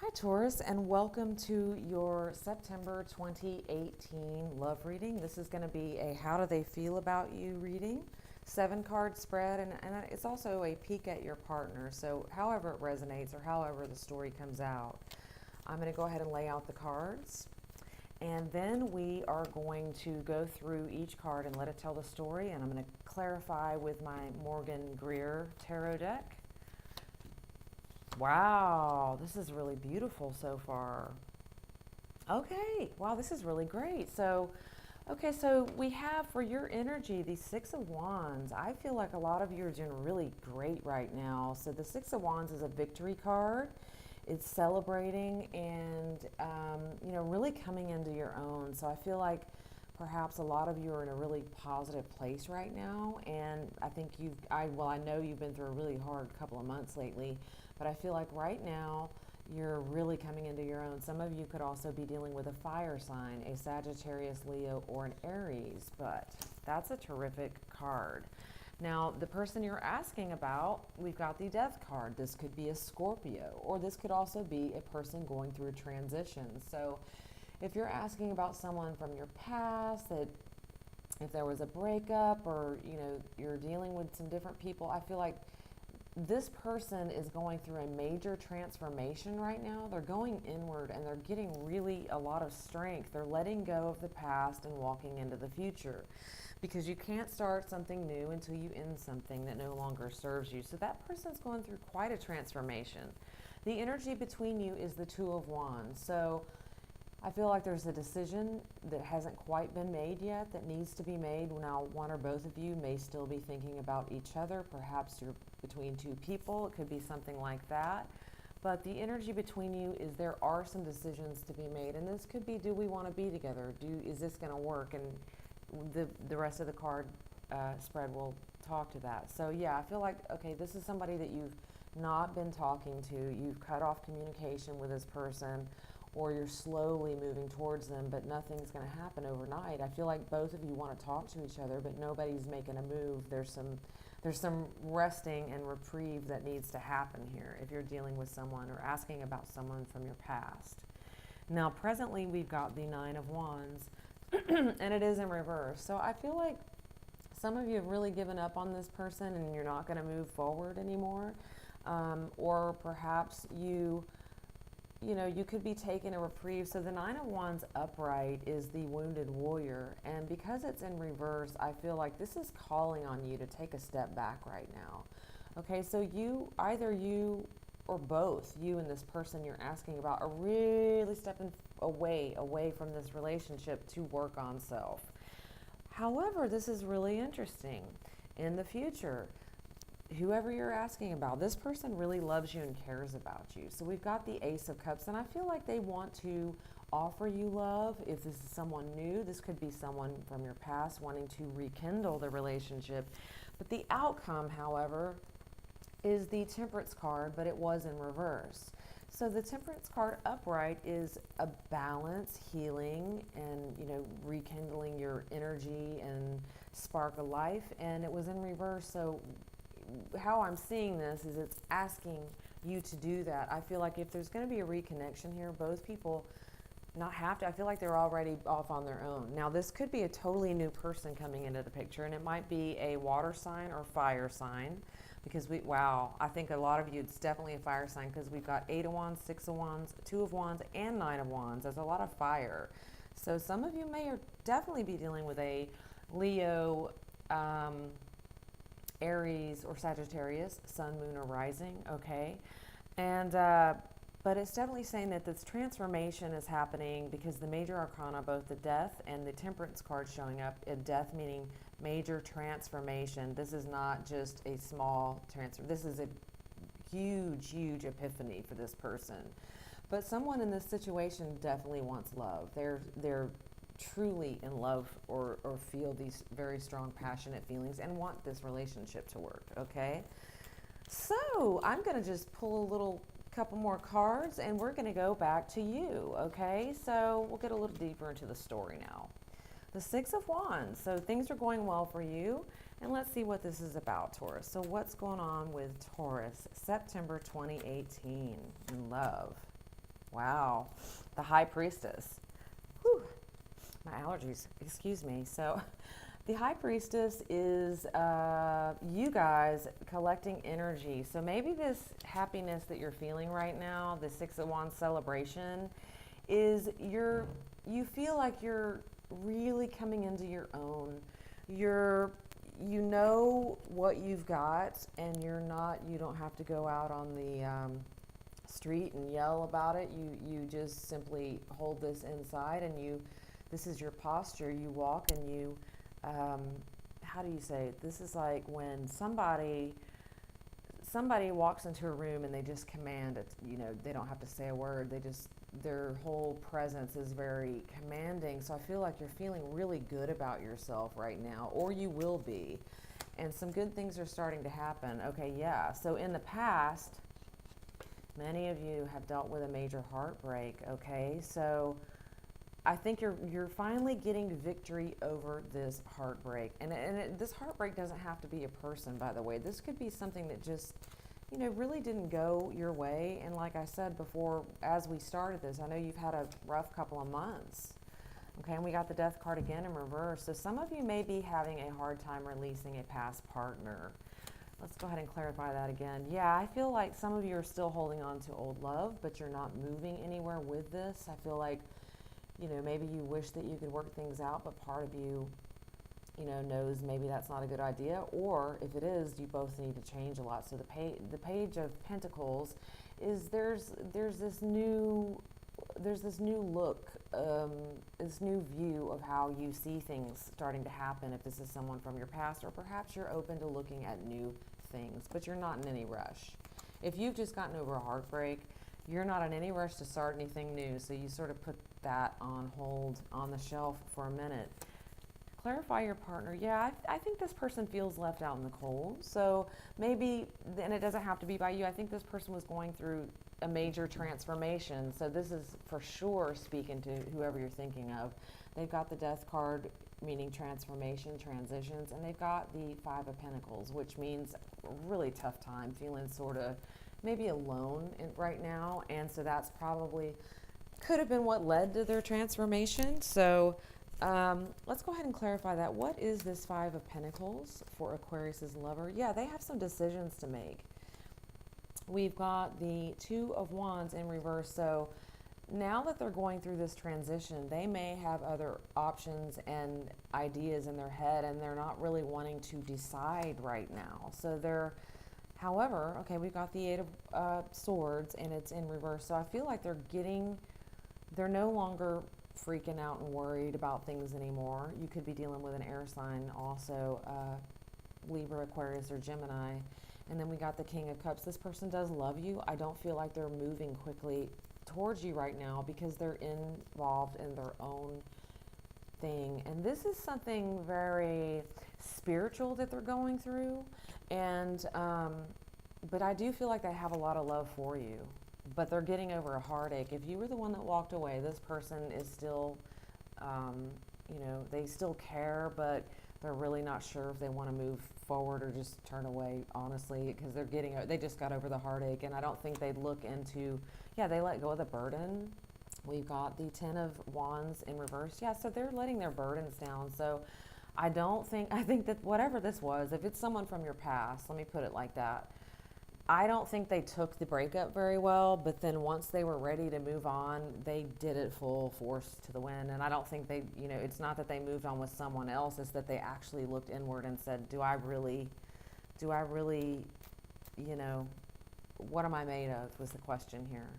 Hi, Taurus, and welcome to your September 2018 love reading. This is going to be a how do they feel about you reading, 7-card spread, and it's also a peek at your partner. So, however it resonates or however the story comes out, I'm going to go ahead and lay out the cards. And then we are going to go through each card and let it tell the story. And I'm going to clarify with my Morgan Greer tarot deck. Wow, this is really beautiful so far. Okay, wow, this is really great. So we have for your energy the Six of Wands. I feel like a lot of you are doing really great right now. So the Six of Wands is a victory card. It's celebrating and, really coming into your own. So I feel like perhaps a lot of you are in a really positive place right now. And I think I know you've been through a really hard couple of months lately. But I feel like right now you're really coming into your own. Some of you could also be dealing with a fire sign, a Sagittarius, Leo, or an Aries, but that's a terrific card. Now, the person you're asking about, we've got the Death card. This could be a Scorpio, or this could also be a person going through a transition. So if you're asking about someone from your past, that if there was a breakup or, you're dealing with some different people, I feel like this person is going through a major transformation right now. They're going inward and they're getting really a lot of strength. They're letting go of the past and walking into the future, because you can't start something new until you end something that no longer serves you. So that person's going through quite a transformation. The energy between you is the Two of Wands. So I feel like there's a decision that hasn't quite been made yet that needs to be made. Now, one or both of you may still be thinking about each other. Perhaps you're between two people. It could be something like that. But the energy between you is there are some decisions to be made. And this could be, do we want to be together? Is this going to work? And the rest of the card spread will talk to that. So, yeah, I feel like, okay, this is somebody that you've not been talking to. You've cut off communication with this person, or you're slowly moving towards them, but nothing's going to happen overnight. I feel like both of you want to talk to each other, but nobody's making a move. There's some resting and reprieve that needs to happen here if you're dealing with someone or asking about someone from your past. Now, presently, we've got the Nine of Wands, and it is in reverse. So I feel like some of you have really given up on this person and you're not going to move forward anymore. Or perhaps you could be taking a reprieve. So the Nine of Wands upright is the wounded warrior. And because it's in reverse, I feel like this is calling on you to take a step back right now. Okay, so either you or both, you and this person you're asking about, are really stepping away from this relationship to work on self. However, this is really interesting. In the future, whoever you're asking about, this person really loves you and cares about you. So we've got the Ace of Cups, and I feel like they want to offer you love. If this is someone new, this could be someone from your past wanting to rekindle the relationship. But the outcome, however, is the Temperance card, but it was in reverse. So the Temperance card upright is a balance, healing, and rekindling your energy and spark of life, and it was in reverse. So how I'm seeing this is it's asking you to do that. I feel like if there's going to be a reconnection here, both people not have to. I feel like they're already off on their own. Now, this could be a totally new person coming into the picture, and it might be a water sign or fire sign, because I think a lot of you, it's definitely a fire sign, because we've got 8 of Wands, 6 of Wands, 2 of Wands, and 9 of Wands. There's a lot of fire. So some of you may definitely be dealing with a Leo, Aries, or Sagittarius, sun, moon, or rising, okay? And but it's definitely saying that this transformation is happening because the major arcana, both the Death and the Temperance card showing up, Death meaning major transformation. This is not just a small transfer. This is a huge epiphany for this person. But someone in this situation definitely wants love. They're truly in love or feel these very strong, passionate feelings and want this relationship to work, okay? So I'm going to just pull a couple more cards and we're going to go back to you, okay? So we'll get a little deeper into the story now. The Six of Wands. So things are going well for you. And let's see what this is about, Taurus. So what's going on with Taurus, September 2018 in love? Wow. The High Priestess. Whew. My allergies, excuse me. So the High Priestess is you guys collecting energy. So maybe this happiness that you're feeling right now, the Six of Wands celebration, is you feel like you're really coming into your own. You know what you've got, and you don't have to go out on the street and yell about it. You just simply hold this inside, and this is your posture. You walk and you, how do you say it? This is like when somebody walks into a room and they just command it. They don't have to say a word. Their whole presence is very commanding. So I feel like you're feeling really good about yourself right now, or you will be. And some good things are starting to happen. Okay, yeah. So in the past, many of you have dealt with a major heartbreak, okay? So I think you're finally getting victory over this heartbreak. And this heartbreak doesn't have to be a person, by the way. This could be something that just, really didn't go your way. And like I said before, as we started this, I know you've had a rough couple of months. Okay, and we got the Death card again in reverse. So some of you may be having a hard time releasing a past partner. Let's go ahead and clarify that again. Yeah, I feel like some of you are still holding on to old love, but you're not moving anywhere with this. I feel like, maybe you wish that you could work things out, but part of you, knows maybe that's not a good idea. Or if it is, you both need to change a lot. So the Page of Pentacles is there's this new look, this new view of how you see things starting to happen if this is someone from your past, or perhaps you're open to looking at new things, but you're not in any rush. If you've just gotten over a heartbreak, you're not in any rush to start anything new, so you sort of put that on hold, on the shelf for a minute. Clarify your partner. Yeah, I think this person feels left out in the cold, so maybe, and it doesn't have to be by you, I think this person was going through a major transformation. So this is for sure speaking to whoever you're thinking of. They've got the Death card, meaning transformation, transitions, and they've got the Five of Pentacles, which means a really tough time, feeling sort of maybe alone right now. And so that's probably could have been what led to their transformation. So let's go ahead and clarify that. What is this Five of Pentacles for Aquarius's lover? Yeah, they have some decisions to make. We've got the Two of Wands in reverse. So now that they're going through this transition, they may have other options and ideas in their head, and they're not really wanting to decide right now. So however, okay, we've got the Eight of Swords, and it's in reverse. So I feel like they're no longer freaking out and worried about things anymore. You could be dealing with an air sign also, Libra, Aquarius, or Gemini. And then we got the King of Cups. This person does love you. I don't feel like they're moving quickly towards you right now because they're involved in their own thing. And this is something very spiritual that they're going through. And, but I do feel like they have a lot of love for you. But they're getting over a heartache. If you were the one that walked away, this person is still, they still care, but they're really not sure if they want to move forward or just turn away, honestly, because they just got over the heartache. And I don't think they'd look into, they let go of the burden. We've got the Ten of Wands in reverse. Yeah, so they're letting their burdens down. So I think that whatever this was, if it's someone from your past, let me put it like that, I don't think they took the breakup very well, but then once they were ready to move on, they did it full force to the wind. And I don't think it's not that they moved on with someone else, it's that they actually looked inward and said, do I really, what am I made of, was the question here.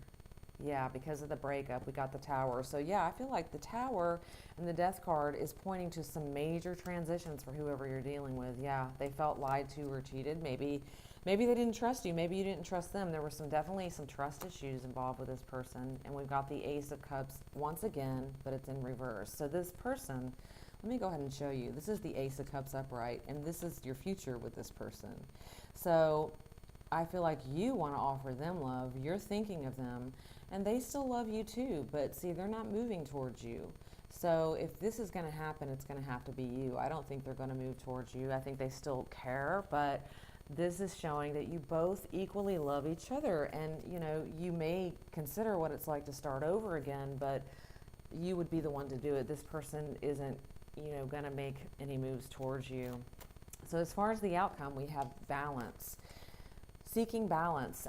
Yeah, because of the breakup, we got the Tower. So yeah, I feel like the Tower and the Death card is pointing to some major transitions for whoever you're dealing with. Yeah, they felt lied to or cheated. Maybe they didn't trust you. Maybe you didn't trust them. There were definitely some trust issues involved with this person. And we've got the Ace of Cups once again, but it's in reverse. So this person, let me go ahead and show you. This is the Ace of Cups upright, and this is your future with this person. So I feel like you want to offer them love. You're thinking of them, and they still love you too. But see, they're not moving towards you. So if this is going to happen, it's going to have to be you. I don't think they're going to move towards you. I think they still care, but this is showing that you both equally love each other, and you may consider what it's like to start over again, but you would be the one to do it. This person isn't going to make any moves towards you. So as far as the outcome, we have balance. Seeking balance.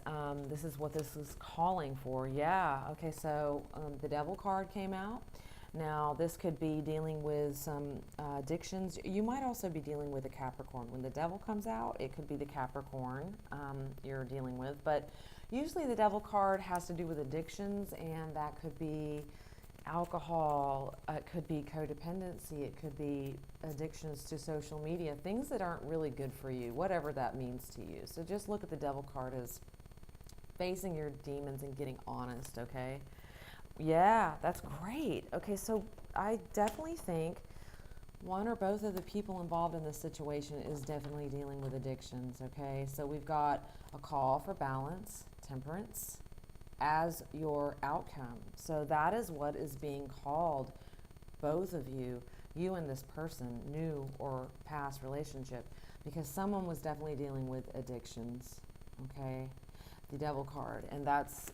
This is what this is calling for. Yeah. Okay. So the Devil card came out. Now, this could be dealing with some addictions. You might also be dealing with a Capricorn. When the Devil comes out, it could be the Capricorn you're dealing with. But usually the Devil card has to do with addictions, and that could be alcohol, it could be codependency, it could be addictions to social media, things that aren't really good for you, whatever that means to you. So just look at the Devil card as facing your demons and getting honest, okay? Yeah, that's great. Okay, so I definitely think one or both of the people involved in this situation is definitely dealing with addictions, okay? So we've got a call for balance, temperance, as your outcome. So that is what is being called, both of you and this person, new or past relationship, because someone was definitely dealing with addictions, okay? The Devil card, and that's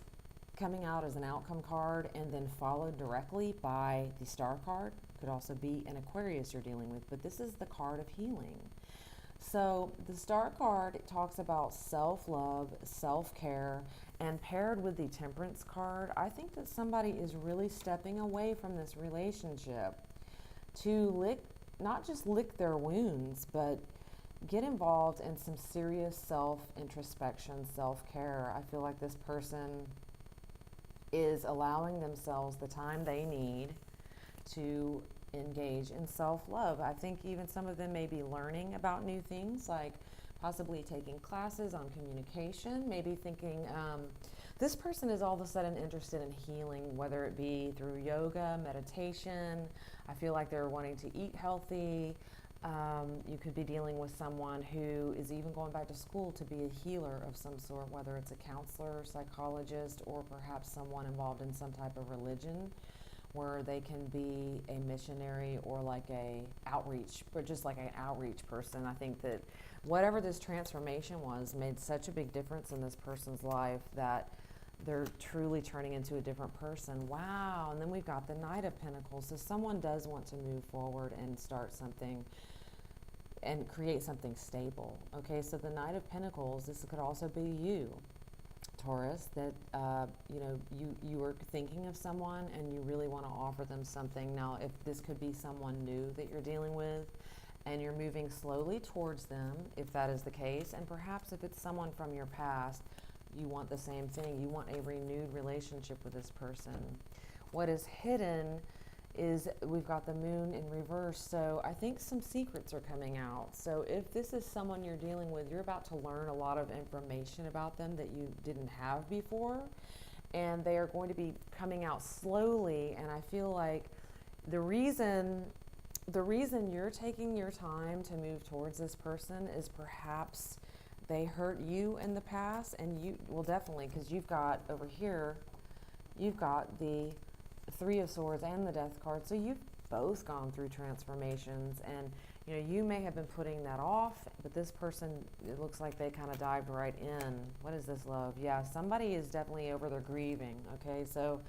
coming out as an outcome card, and then followed directly by the Star card. Could also be an Aquarius you're dealing with, but this is the card of healing. So the Star card talks about self-love, self-care, and paired with the Temperance card, I think that somebody is really stepping away from this relationship to not just lick their wounds, but get involved in some serious self-introspection, self-care. I feel like this person is allowing themselves the time they need to engage in self-love. I think even some of them may be learning about new things, like possibly taking classes on communication, maybe thinking this person is all of a sudden interested in healing, whether it be through yoga, meditation. I feel like they're wanting to eat healthy. You could be dealing with someone who is even going back to school to be a healer of some sort, whether it's a counselor, psychologist, or perhaps someone involved in some type of religion where they can be a missionary or like a outreach, but just like an outreach person. I think that whatever this transformation was made such a big difference in this person's life that they're truly turning into a different person. Wow. And then we've got the Knight of Pentacles. So someone does want to move forward and start something and create something stable. Okay, so the Knight of Pentacles, this could also be you, Taurus, that you are thinking of someone and you really want to offer them something. Now, if this could be someone new that you're dealing with, and you're moving slowly towards them, if that is the case, and perhaps if it's someone from your past, you want the same thing. You want a renewed relationship with this person. What is hidden is we've got the Moon in reverse, so I think some secrets are coming out. So if this is someone you're dealing with, you're about to learn a lot of information about them that you didn't have before, and they are going to be coming out slowly. And I feel like the reason you're taking your time to move towards this person is perhaps they hurt you in the past, and you will definitely, because you've got over here, you've got the Three of Swords and the Death card, so you've both gone through transformations, and you may have been putting that off, but this person, it looks like they kind of dived right in. What is this, love? Yeah, somebody is definitely over their grieving. Okay, so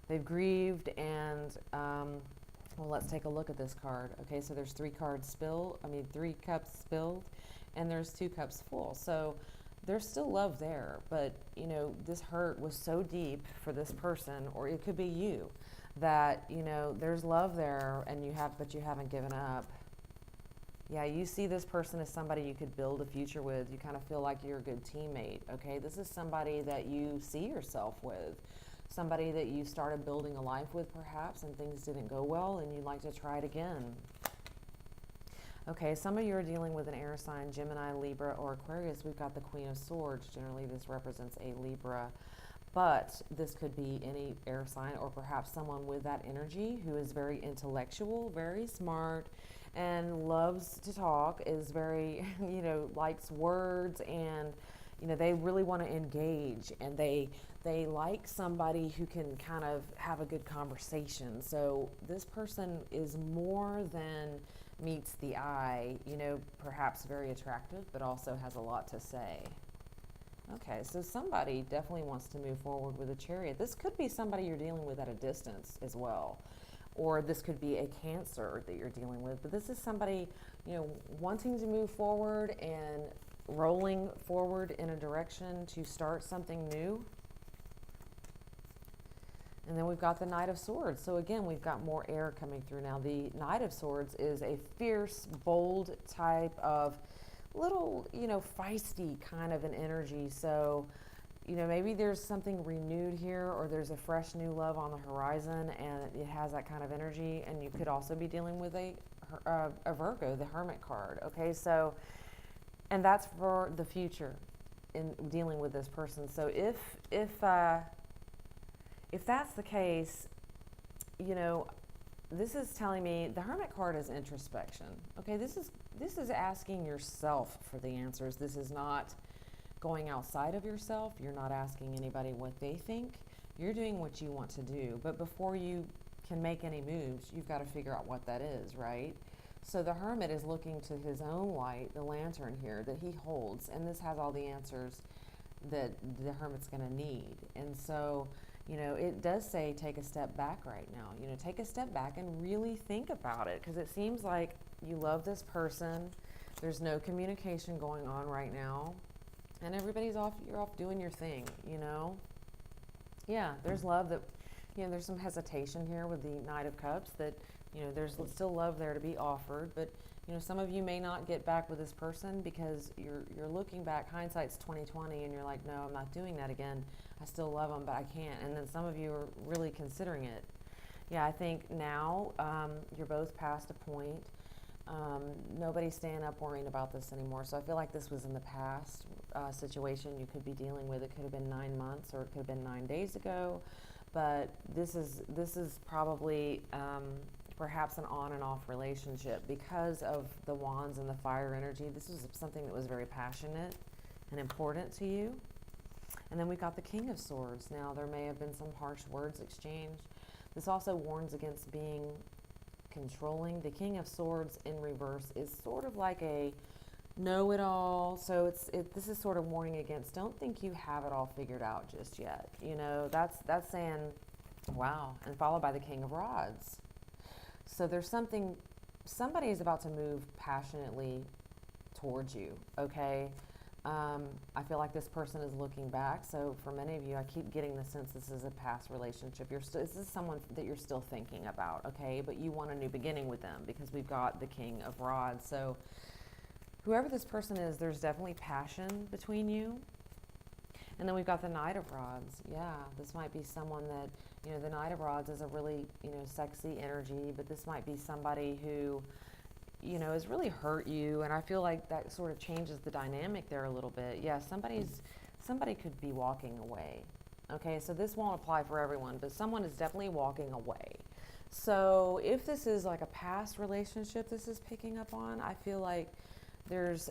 they've grieved, and well, let's take a look at this card. Okay, so there's 3 cups spilled, and there's 2 cups full. So there's still love there, but this hurt was so deep for this person, or it could be you, that there's love there, and but you haven't given up. Yeah, you see this person as somebody you could build a future with. You kind of feel like you're a good teammate. Okay, this is somebody that you see yourself with, somebody that you started building a life with perhaps, and things didn't go well, and you'd like to try it again. Okay, some of you are dealing with an air sign, Gemini, Libra, or Aquarius. We've got the Queen of Swords. Generally, this represents a Libra, but this could be any air sign, or perhaps someone with that energy who is very intellectual, very smart, and loves to talk, is very, likes words, and, they really want to engage, and they like somebody who can kind of have a good conversation. So this person is more than meets the eye, you know, perhaps very attractive, but also has a lot to say. Okay, so somebody definitely wants to move forward with a Chariot. This could be somebody you're dealing with at a distance as well. Or this could be a Cancer that you're dealing with. But this is somebody, you know, wanting to move forward and rolling forward in a direction to start something new. And then we've got the Knight of Swords. So again, we've got more air coming through now. The Knight of Swords is a fierce, bold type of little, you know, feisty kind of an energy. So, you know, maybe there's something renewed here, or there's a fresh new love on the horizon, and it has that kind of energy. And you could also be dealing with a Virgo, the Hermit card. Okay, so, and that's for the future in dealing with this person. So if that's the case, you know, this is telling me the Hermit card is introspection. Okay, this is asking yourself for the answers. This is not going outside of yourself. You're not asking anybody what they think. You're doing what you want to do. But before you can make any moves, you've got to figure out what that is, right? So the Hermit is looking to his own light, the lantern here that he holds, and this has all the answers that the Hermit's going to need. And so, you know, it does say take a step back right now. You know, take a step back and really think about it, because it seems like you love this person. There's no communication going on right now. And everybody's off, you're off doing your thing, you know? Yeah, there's love that, you know, there's some hesitation here with the Knight of Cups that, you know, there's still love there to be offered. But, you know, some of you may not get back with this person because you're looking back, hindsight's 20/20, and you're like, no, I'm not doing that again. I still love them, but I can't. And then some of you are really considering it. Yeah, I think now you're both past a point. Nobody's staying up worrying about this anymore. So I feel like this was in the past situation you could be dealing with. It could have been 9 months, or it could have been 9 days ago. But this is probably perhaps an on and off relationship because of the wands and the fire energy. This was something that was very passionate and important to you. And then we got the King of Swords. Now, there may have been some harsh words exchanged. This also warns against being controlling. The King of Swords in reverse is sort of like a know-it-all. So this is sort of warning against, don't think you have it all figured out just yet. You know, that's saying, wow, and followed by the King of Rods. So there's somebody is about to move passionately towards you, okay? I feel like this person is looking back. So for many of you, I keep getting the sense this is a past relationship. This is someone that you're still thinking about, okay? But you want a new beginning with them because we've got the King of Rods. So whoever this person is, there's definitely passion between you. And then we've got the Knight of Rods. Yeah, this might be someone that, you know, the Knight of Rods is a really, you know, sexy energy, but this might be somebody who, you know, has really hurt you. And I feel like that sort of changes the dynamic there a little bit. Yeah, somebody could be walking away. Okay, so this won't apply for everyone, but someone is definitely walking away. So if this is like a past relationship this is picking up on, I feel like there's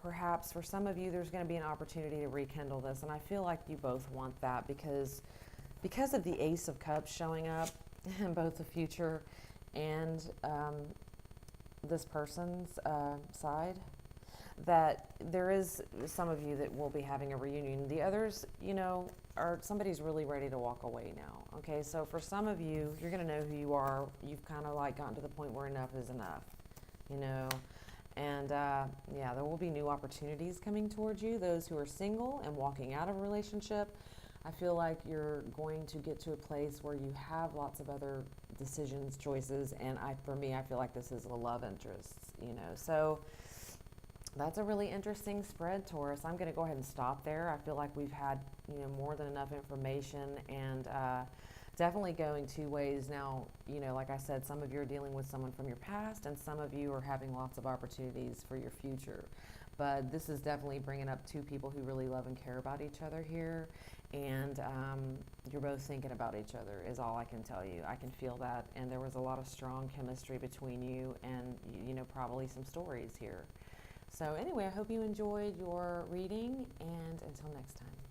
perhaps for some of you, there's going to be an opportunity to rekindle this. And I feel like you both want that because of the Ace of Cups showing up in both the future and this person's side, that there is some of you that will be having a reunion. The others, you know, somebody's really ready to walk away now. Okay, so for some of you, you're going to know who you are. You've kind of like gotten to the point where enough is enough, you know. And yeah, there will be new opportunities coming towards you. Those who are single and walking out of a relationship, I feel like you're going to get to a place where you have lots of other decisions, choices, and for me, I feel like this is a love interest, you know. So that's a really interesting spread, Taurus. I'm going to go ahead and stop there. I feel like we've had, you know, more than enough information, and definitely going two ways now. You know, like I said, some of you are dealing with someone from your past, and some of you are having lots of opportunities for your future. But this is definitely bringing up two people who really love and care about each other here. And you're both thinking about each other is all I can tell you. I can feel that. And there was a lot of strong chemistry between you and, you know, probably some stories here. So anyway, I hope you enjoyed your reading, and until next time.